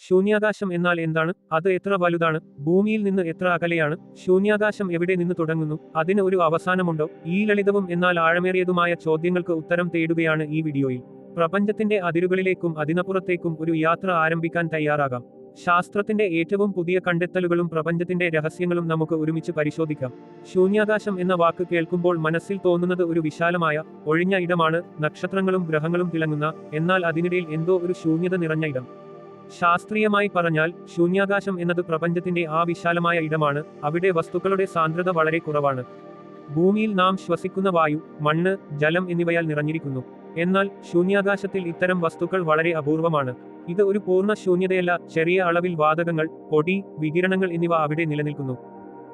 ശൂന്യാകാശം എന്നാൽ എന്താണ്? അത് എത്ര വലുതാണ്? ഭൂമിയിൽ നിന്ന് എത്ര അകലെയാണ്? ശൂന്യാകാശം എവിടെ നിന്ന് തുടങ്ങുന്നു? അതിന് ഒരു അവസാനമുണ്ടോ? ഈ ലളിതവും എന്നാൽ ആഴമേറിയതുമായ ചോദ്യങ്ങൾക്ക് ഉത്തരം തേടുകയാണ് ഈ വീഡിയോയിൽ. പ്രപഞ്ചത്തിന്റെ അതിരുകളിലേക്കും അതിനപ്പുറത്തേക്കും ഒരു യാത്ര ആരംഭിക്കാൻ തയ്യാറാകാം. ശാസ്ത്രത്തിന്റെ ഏറ്റവും പുതിയ കണ്ടെത്തലുകളും പ്രപഞ്ചത്തിന്റെ രഹസ്യങ്ങളും നമുക്ക് ഒരുമിച്ച് പരിശോധിക്കാം. ശൂന്യാകാശം എന്ന വാക്ക് കേൾക്കുമ്പോൾ മനസ്സിൽ തോന്നുന്നത് ഒരു വിശാലമായ, ഒഴിഞ്ഞ ഇടമാണ്, നക്ഷത്രങ്ങളും ഗ്രഹങ്ങളും തിളങ്ങുന്ന, എന്നാൽ അതിനിടയിൽ എന്തോ ഒരു ശൂന്യത നിറഞ്ഞ ഇടം. ശാസ്ത്രീയമായി പറഞ്ഞാൽ ശൂന്യാകാശം എന്നത് പ്രപഞ്ചത്തിന്റെ ആ വിശാലമായ ഇടമാണ്, അവിടെ വസ്തുക്കളുടെ സാന്ദ്രത വളരെ കുറവാണ്. ഭൂമിയിൽ നാം ശ്വസിക്കുന്ന വായു, മണ്ണ്, ജലം എന്നിവയാൽ നിറഞ്ഞിരിക്കുന്നു. എന്നാൽ ശൂന്യാകാശത്തിൽ ഇത്തരം വസ്തുക്കൾ വളരെ അപൂർവമാണ്. ഇത് ഒരു പൂർണ്ണ ശൂന്യതയല്ല, ചെറിയ അളവിൽ വാതകങ്ങൾ, പൊടി, വികിരണങ്ങൾ എന്നിവ അവിടെ നിലനിൽക്കുന്നു.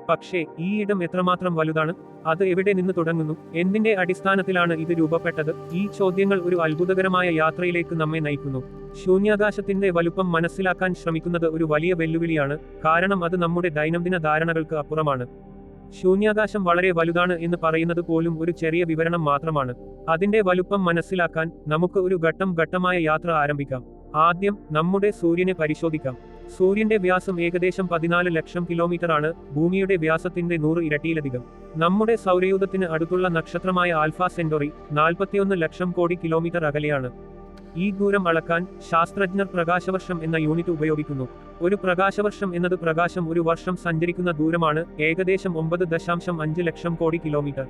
പക്ഷേ ഈ ഇടം എത്രമാത്രം വലുതാണ്? അത് എവിടെ നിന്ന് തുടങ്ങുന്നു? എന്തിന്റെ അടിസ്ഥാനത്തിലാണ് ഇത് രൂപപ്പെട്ടത്? ഈ ചോദ്യങ്ങൾ ഒരു അത്ഭുതകരമായ യാത്രയിലേക്ക് നമ്മെ നയിക്കുന്നു. ശൂന്യാകാശത്തിന്റെ വലുപ്പം മനസ്സിലാക്കാൻ ശ്രമിക്കുന്നത് ഒരു വലിയ വെല്ലുവിളിയാണ്, കാരണം അത് നമ്മുടെ ദൈനംദിന ധാരണകൾക്ക് അപ്പുറമാണ്. ശൂന്യാകാശം വളരെ വലുതാണ് എന്ന് പറയുന്നത് പോലും ഒരു ചെറിയ വിവരണം മാത്രമാണ്. അതിന്റെ വലുപ്പം മനസ്സിലാക്കാൻ നമുക്ക് ഒരു ഘട്ടം ഘട്ടമായ യാത്ര ആരംഭിക്കാം. ആദ്യം നമ്മുടെ സൂര്യനെ പരിശോധിക്കാം. സൂര്യന്റെ വ്യാസം ഏകദേശം 14 ലക്ഷം കിലോമീറ്റർ ആണ്, ഭൂമിയുടെ വ്യാസത്തിന്റെ 100 ഇരട്ടിയിലധികം. നമ്മുടെ സൗരയൂഥത്തിന് അടുത്തുള്ള നക്ഷത്രമായ alpha Centauri 41 lakh crore kilometre അകലെയാണ്. ഈ ദൂരം അളക്കാൻ ശാസ്ത്രജ്ഞർ പ്രകാശവർഷം എന്ന യൂണിറ്റ് ഉപയോഗിക്കുന്നു. ഒരു പ്രകാശവർഷം എന്നത് പ്രകാശം ഒരു വർഷം സഞ്ചരിക്കുന്ന ദൂരമാണ്, ഏകദേശം 9.5 ലക്ഷം കോടി കിലോമീറ്റർ.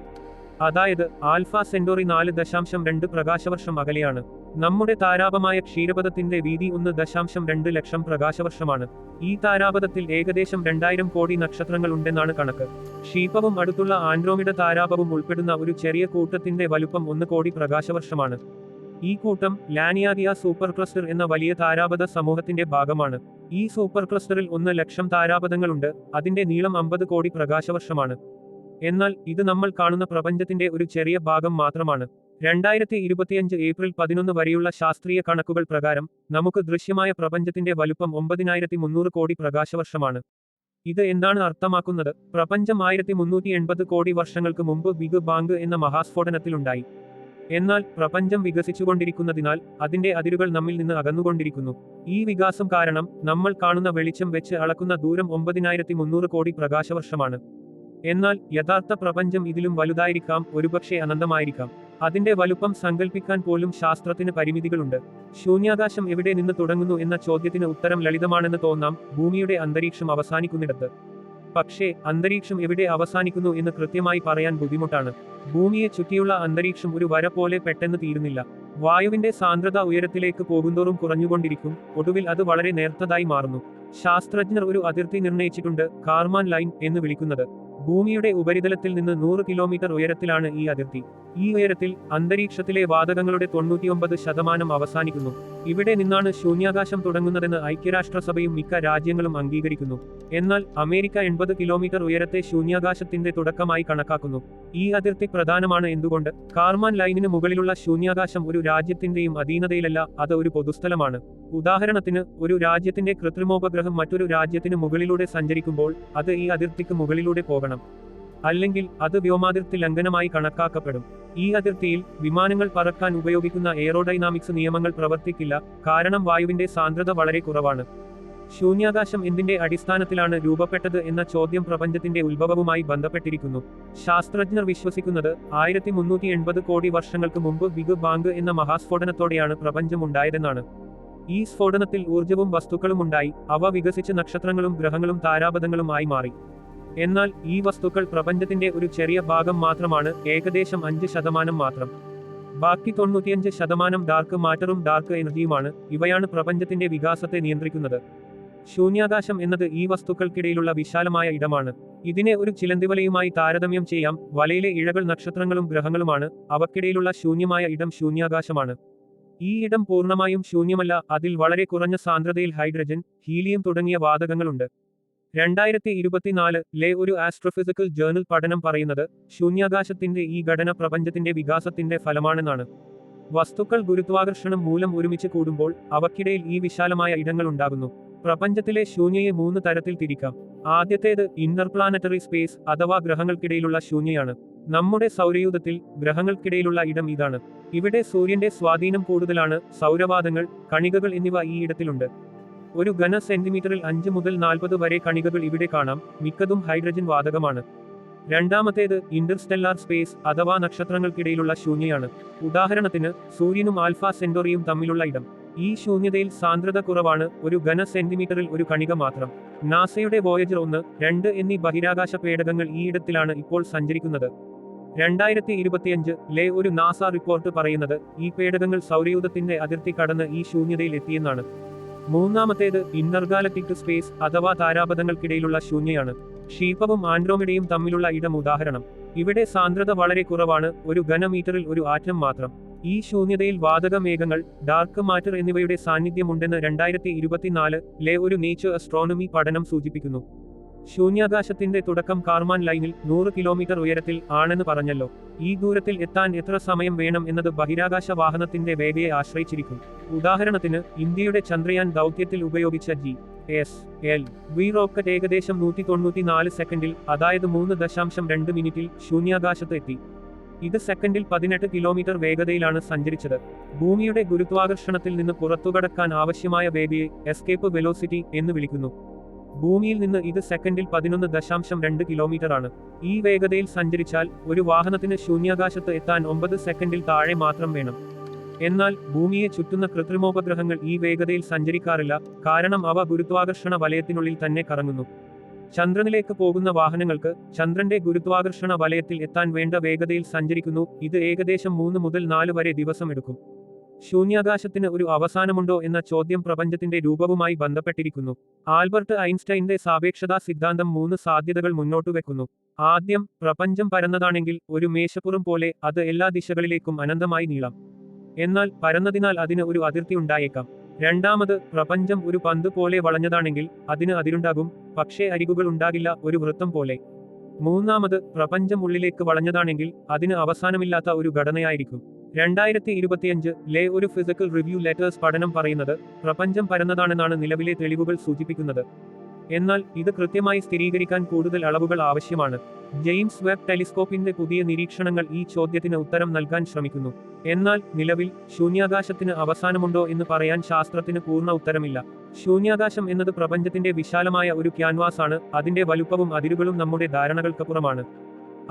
അതായത് ആൽഫ സെന്റോറി 4.2 പ്രകാശവർഷം അകലെയാണ്. നമ്മുടെ താരാപമായ ക്ഷീരപഥത്തിന്റെ വീതി 1.2 ലക്ഷം പ്രകാശവർഷമാണ്. ഈ താരാപഥത്തിൽ ഏകദേശം 2000 കോടി നക്ഷത്രങ്ങൾ ഉണ്ടെന്നാണ് കണക്ക്. ക്ഷീപവും അടുത്തുള്ള ആൻഡ്രോമിഡ താരാപവും ഉൾപ്പെടുന്ന ഒരു ചെറിയ കൂട്ടത്തിന്റെ വലുപ്പം 1 കോടി പ്രകാശവർഷമാണ്. ഈ കൂട്ടം ലാനിയാഗിയ സൂപ്പർ ക്ലസ്റ്റർ എന്ന വലിയ താരാപഥ സമൂഹത്തിന്റെ ഭാഗമാണ്. ഈ സൂപ്പർ ക്ലസ്റ്ററിൽ 1 ലക്ഷം താരാപഥങ്ങളുണ്ട്, അതിന്റെ നീളം 50 കോടി പ്രകാശവർഷമാണ്. എന്നാൽ ഇത് നമ്മൾ കാണുന്ന പ്രപഞ്ചത്തിന്റെ ഒരു ചെറിയ ഭാഗം മാത്രമാണ്. 2025 ഏപ്രിൽ 11 വരെയുള്ള ശാസ്ത്രീയ കണക്കുകൾ പ്രകാരം നമുക്ക് ദൃശ്യമായ പ്രപഞ്ചത്തിന്റെ വലുപ്പം 9300 കോടി പ്രകാശവർഷമാണ്. ഇത് എന്താണ് അർത്ഥമാക്കുന്നത്? പ്രപഞ്ചം 1380 കോടി വർഷങ്ങൾക്ക് മുമ്പ് ബിഗ് ബാങ് എന്ന മഹാസ്ഫോടനത്തിലുണ്ടായി. എന്നാൽ പ്രപഞ്ചം വികസിച്ചുകൊണ്ടിരിക്കുന്നതിനാൽ അതിന്റെ അതിരുകൾ നമ്മിൽ നിന്ന് അകന്നുകൊണ്ടിരിക്കുന്നു. ഈ വികാസം കാരണം നമ്മൾ കാണുന്ന വെളിച്ചം വെച്ച് അളക്കുന്ന ദൂരം 9300 കോടി പ്രകാശവർഷമാണ്. എന്നാൽ യഥാർത്ഥ പ്രപഞ്ചം ഇതിലും വലുതായിരിക്കാം, ഒരുപക്ഷെ അനന്തമായിരിക്കാം. അതിന്റെ വലുപ്പം സങ്കല്പിക്കാൻ പോലും ശാസ്ത്രത്തിന് പരിമിതികളുണ്ട്. ശൂന്യാകാശം എവിടെ നിന്ന് തുടങ്ങുന്നു എന്ന ചോദ്യത്തിന് ഉത്തരം ലളിതമാണെന്ന് തോന്നാം, ഭൂമിയുടെ അന്തരീക്ഷം അവസാനിക്കുന്നിടത്ത്. പക്ഷേ അന്തരീക്ഷം എവിടെ അവസാനിക്കുന്നു എന്ന് കൃത്യമായി പറയാൻ ബുദ്ധിമുട്ടാണ്. ഭൂമിയെ ചുറ്റിയുള്ള അന്തരീക്ഷം ഒരു വര പോലെ പെട്ടെന്ന് തീരുന്നില്ല. വായുവിന്റെ സാന്ദ്രത ഉയരത്തിലേക്ക് പോകുന്തോറും കുറഞ്ഞുകൊണ്ടിരിക്കും, ഒടുവിൽ അത് വളരെ നേർത്തതായി മാറുന്നു. ശാസ്ത്രജ്ഞർ ഒരു അതിർത്തി നിർണയിച്ചിട്ടുണ്ട്, കാർമാൻ ലൈൻ എന്ന് വിളിക്കുന്നത്. ഭൂമിയുടെ ഉപരിതലത്തിൽ നിന്ന് 100 കിലോമീറ്റർ ഉയരത്തിലാണ് ഈ അതിർത്തി. ഈ ഉയരത്തിൽ അന്തരീക്ഷത്തിലെ വാതകങ്ങളുടെ 99% അവസാനിക്കുന്നു. ഇവിടെ നിന്നാണ് ശൂന്യാകാശം തുടങ്ങുന്നതെന്ന് ഐക്യരാഷ്ട്രസഭയും മിക്ക രാജ്യങ്ങളും അംഗീകരിക്കുന്നു. എന്നാൽ അമേരിക്ക 80 കിലോമീറ്റർ ഉയരത്തെ ശൂന്യാകാശത്തിന്റെ തുടക്കമായി കണക്കാക്കുന്നു. ഈ അതിർത്തി പ്രധാനമാണ്. എന്തുകൊണ്ട്? കാർമാൻ ലൈനിന് മുകളിലുള്ള ശൂന്യാകാശം ഒരു രാജ്യത്തിന്റെയും അധീനതയിലല്ല, അത് ഒരു പൊതുസ്ഥലമാണ്. ഉദാഹരണത്തിന്, ഒരു രാജ്യത്തിന്റെ കൃത്രിമോപഗ്രഹം മറ്റൊരു രാജ്യത്തിന് മുകളിലൂടെ സഞ്ചരിക്കുമ്പോൾ അത് ഈ അതിർത്തിക്ക് മുകളിലൂടെ പോകണം, അല്ലെങ്കിൽ അത് വ്യോമാതിർത്തി ലംഘനമായി കണക്കാക്കപ്പെടും. ഈ അതിർത്തിയിൽ വിമാനങ്ങൾ പറക്കാൻ ഉപയോഗിക്കുന്ന എയറോഡൈനാമിക്സ് നിയമങ്ങൾ പ്രവർത്തിക്കില്ല, കാരണം വായുവിന്റെ സാന്ദ്രത വളരെ കുറവാണ്. ശൂന്യാകാശം എന്തിന്റെ അടിസ്ഥാനത്തിലാണ് രൂപപ്പെട്ടത് എന്ന ചോദ്യം പ്രപഞ്ചത്തിന്റെ ഉത്ഭവവുമായി ബന്ധപ്പെട്ടിരിക്കുന്നു. ശാസ്ത്രജ്ഞർ വിശ്വസിക്കുന്നത് 1380 കോടി വർഷങ്ങൾക്ക് മുമ്പ് ബിഗ് ബാങ് എന്ന മഹാസ്ഫോടനത്തോടെയാണ് പ്രപഞ്ചം ഉണ്ടായതെന്നാണ്. ഈ സ്ഫോടനത്തിൽ ഊർജ്ജവും വസ്തുക്കളും ഉണ്ടായി, അവ വികസിച്ച് നക്ഷത്രങ്ങളും ഗ്രഹങ്ങളും താരാപഥങ്ങളും ആയി മാറി. എന്നാൽ ഈ വസ്തുക്കൾ പ്രപഞ്ചത്തിന്റെ ഒരു ചെറിയ ഭാഗം മാത്രമാണ്, ഏകദേശം 5% മാത്രം. ബാക്കി 95% ഡാർക്ക് മാറ്ററും ഡാർക്ക് എനർജിയുമാണ്. ഇവയാണ് പ്രപഞ്ചത്തിന്റെ വികാസത്തെ നിയന്ത്രിക്കുന്നത്. ശൂന്യാകാശം എന്നത് ഈ വസ്തുക്കൾക്കിടയിലുള്ള വിശാലമായ ഇടമാണ്. ഇതിനെ ഒരു ചിലന്തിവലയുമായി താരതമ്യം ചെയ്യാം. വലയിലെ ഇഴകൾ നക്ഷത്രങ്ങളും ഗ്രഹങ്ങളുമാണ്, അവക്കിടയിലുള്ള ശൂന്യമായ ഇടം ശൂന്യാകാശമാണ്. ഈ ഇടം പൂർണ്ണമായും ശൂന്യമല്ല, അതിൽ വളരെ കുറഞ്ഞ സാന്ദ്രതയിൽ ഹൈഡ്രജൻ, ഹീലിയം തുടങ്ങിയ വാതകങ്ങളുണ്ട്. 2024 ഒരു ആസ്ട്രോഫിസിക്കൽ ജേർണൽ പഠനം പറയുന്നത് ശൂന്യാകാശത്തിന്റെ ഈ ഘടന പ്രപഞ്ചത്തിന്റെ വികാസത്തിന്റെ ഫലമാണെന്നാണ്. വസ്തുക്കൾ ഗുരുത്വാകർഷണം മൂലം ഒരുമിച്ച് കൂടുമ്പോൾ അവക്കിടയിൽ ഈ വിശാലമായ ഇടങ്ങൾ ഉണ്ടാകുന്നു. പ്രപഞ്ചത്തിലെ ശൂന്യയെ 3 തരത്തിൽ തിരിക്കാം. ആദ്യത്തേത് ഇന്റർപ്ലാനറ്ററി സ്പേസ് അഥവാ ഗ്രഹങ്ങൾക്കിടയിലുള്ള ശൂന്യയാണ്. നമ്മുടെ സൗരയൂഥത്തിൽ ഗ്രഹങ്ങൾക്കിടയിലുള്ള ഇടം ഇതാണ്. ഇവിടെ സൂര്യന്റെ സ്വാധീനം കൂടുതലാണ്, സൗരവാതങ്ങൾ, കണികകൾ എന്നിവ ഈ ഇടത്തിലുണ്ട്. ഒരു ഘന സെന്റിമീറ്ററിൽ 5 മുതൽ 40 വരെ കണികകൾ ഇവിടെ കാണാം, മിക്കതും ഹൈഡ്രജൻ വാതകമാണ്. രണ്ടാമത്തേത് ഇന്റർസ്റ്റെല്ലാർ സ്പേസ് അഥവാ നക്ഷത്രങ്ങൾക്കിടയിലുള്ള ശൂന്യയാണ്. ഉദാഹരണത്തിന് സൂര്യനും ആൽഫ സെന്റോറിയും തമ്മിലുള്ള ഇടം. ഈ ശൂന്യതയിൽ സാന്ദ്രത കുറവാണ്, ഒരു ഘന സെന്റിമീറ്ററിൽ ഒരു കണിക മാത്രം. നാസയുടെ വോയേജർ 1, 2 എന്നീ ബഹിരാകാശ പേടകങ്ങൾ ഈ ഇടത്തിലാണ് ഇപ്പോൾ സഞ്ചരിക്കുന്നത്. 2025 ഒരു നാസ റിപ്പോർട്ട് പറയുന്നത് ഈ പേടകങ്ങൾ സൗരയൂഥത്തിന്റെ അതിർത്തി കടന്ന് ഈ ശൂന്യതയിൽ എത്തിയെന്നാണ്. മൂന്നാമത്തേത് ഇന്നർഗാലക്റ്റിക് സ്പേസ് അഥവാ താരാപഥങ്ങൾക്കിടയിലുള്ള ശൂന്യയാണ്. ക്ഷീപവും ആൻഡ്രോമിഡയും തമ്മിലുള്ള ഇടം ഉദാഹരണം. ഇവിടെ സാന്ദ്രത വളരെ കുറവാണ്, ഒരു ഘനമീറ്ററിൽ ഒരു ആറ്റം മാത്രം. ഈ ശൂന്യതയിൽ വാതക മേഘങ്ങൾ, ഡാർക്ക് മാറ്റർ എന്നിവയുടെ സാന്നിധ്യമുണ്ടെന്ന് 2024 ഒരു നേച്ചർ അസ്ട്രോണമി പഠനം സൂചിപ്പിക്കുന്നു. ശൂന്യാകാശത്തിന്റെ തുടക്കം കാർമാൻ ലൈനിൽ 100 കിലോമീറ്റർ ഉയരത്തിൽ ആണെന്ന് പറഞ്ഞല്ലോ. ഈ ദൂരത്തിൽ എത്താൻ എത്ര സമയം വേണം എന്നത് ബഹിരാകാശ വാഹനത്തിന്റെ വേഗതയെ ആശ്രയിച്ചിരിക്കും. ഉദാഹരണത്തിന് ഇന്ത്യയുടെ ചന്ദ്രയാൻ ദൗത്യത്തിൽ ഉപയോഗിച്ച GSLV റോക്കറ്റ് ഏകദേശം 194 സെക്കൻഡിൽ, അതായത് 3.2 മിനിറ്റിൽ ശൂന്യാകാശത്ത് എത്തി. ഇത് സെക്കൻഡിൽ 18 കിലോമീറ്റർ വേഗതയിലാണ് സഞ്ചരിച്ചത്. ഭൂമിയുടെ ഗുരുത്വാകർഷണത്തിൽ നിന്ന് പുറത്തുകടക്കാൻ ആവശ്യമായ വേഗതയെ എസ്കേപ്പ് വെലോസിറ്റി എന്ന് വിളിക്കുന്നു. ഭൂമിയിൽ നിന്ന് ഇത് സെക്കൻഡിൽ 11.2 കിലോമീറ്ററാണ്. ഈ വേഗതയിൽ സഞ്ചരിച്ചാൽ ഒരു വാഹനത്തിന് ശൂന്യാകാശത്ത് എത്താൻ 9 സെക്കൻഡിൽ താഴെ മാത്രം വേണം. എന്നാൽ ഭൂമിയെ ചുറ്റുന്ന കൃത്രിമോപഗ്രഹങ്ങൾ ഈ വേഗതയിൽ സഞ്ചരിക്കാറില്ല, കാരണം അവ ഗുരുത്വാകർഷണ വലയത്തിനുള്ളിൽ തന്നെ കറങ്ങുന്നു. ചന്ദ്രനിലേക്ക് പോകുന്ന വാഹനങ്ങൾക്ക് ചന്ദ്രന്റെ ഗുരുത്വാകർഷണ വലയത്തിൽ എത്താൻ വേണ്ട വേഗതയിൽ സഞ്ചരിക്കുന്നു. ഇത് ഏകദേശം 3 മുതൽ 4 വരെ ദിവസം എടുക്കും. ശൂന്യാകാശത്തിന് ഒരു അവസാനമുണ്ടോ എന്ന ചോദ്യം പ്രപഞ്ചത്തിന്റെ രൂപവുമായി ബന്ധപ്പെട്ടിരിക്കുന്നു. ആൽബർട്ട് ഐൻസ്റ്റൈന്റെ സാപേക്ഷതാ സിദ്ധാന്തം 3 സാധ്യതകൾ മുന്നോട്ടുവെക്കുന്നു. ആദ്യം, പ്രപഞ്ചം പരന്നതാണെങ്കിൽ ഒരു മേശപ്പുറം പോലെ അത് എല്ലാ ദിശകളിലേക്കും അനന്തമായി നീളാം. എന്നാൽ പരന്നതിനാൽ അതിന് ഒരു അതിർത്തി ഉണ്ടായേക്കാം. രണ്ടാമത്, പ്രപഞ്ചം ഒരു പന്ത് പോലെ വളഞ്ഞതാണെങ്കിൽ അതിന് അതിരുണ്ടാകും, പക്ഷേ അരികുകൾ ഉണ്ടാകില്ല, ഒരു വൃത്തം പോലെ. മൂന്നാമത്, പ്രപഞ്ചം ഉള്ളിലേക്ക് വളഞ്ഞതാണെങ്കിൽ അതിന് അവസാനമില്ലാത്ത ഒരു ഘടനയായിരിക്കും. 2025 ഒരു ഫിസിക്കൽ റിവ്യൂ ലെറ്റേഴ്സ് പഠനം പറയുന്നത് പ്രപഞ്ചം പരന്നതാണെന്നാണ് നിലവിലെ തെളിവുകൾ സൂചിപ്പിക്കുന്നത്. എന്നാൽ ഇത് കൃത്യമായി സ്ഥിരീകരിക്കാൻ കൂടുതൽ അളവുകൾ ആവശ്യമാണ്. ജെയിംസ് വെബ് ടെലിസ്കോപ്പിന്റെ പുതിയ നിരീക്ഷണങ്ങൾ ഈ ചോദ്യത്തിന് ഉത്തരം നൽകാൻ ശ്രമിക്കുന്നു. എന്നാൽ നിലവിൽ ശൂന്യാകാശത്തിന് അവസാനമുണ്ടോ എന്ന് പറയാൻ ശാസ്ത്രത്തിന് പൂർണ്ണ ഉത്തരമില്ല. ശൂന്യാകാശം എന്നത് പ്രപഞ്ചത്തിന്റെ വിശാലമായ ഒരു ക്യാൻവാസാണ്, അതിന്റെ വലുപ്പവും അതിരുകളും നമ്മുടെ ധാരണകൾക്കപ്പുറമാണ്.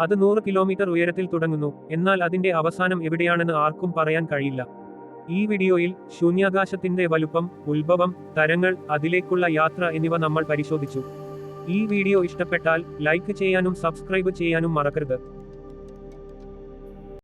അത് 100 കിലോമീറ്റർ ഉയരത്തിൽ തുടങ്ങുന്നു, എന്നാൽ അതിന്റെ അവസാനം എവിടെയാണെന്ന് ആർക്കും പറയാൻ കഴിയില്ല. ഈ വീഡിയോയിൽ ശൂന്യാകാശത്തിന്റെ വലുപ്പം, ഉത്ഭവം, തരങ്ങൾ, അതിലേക്കുള്ള യാത്ര എന്നിവ നമ്മൾ പരിശോധിച്ചു. ഈ വീഡിയോ ഇഷ്ടപ്പെട്ടാൽ ലൈക്ക് ചെയ്യാനും സബ്സ്ക്രൈബ് ചെയ്യാനും മറക്കരുത്.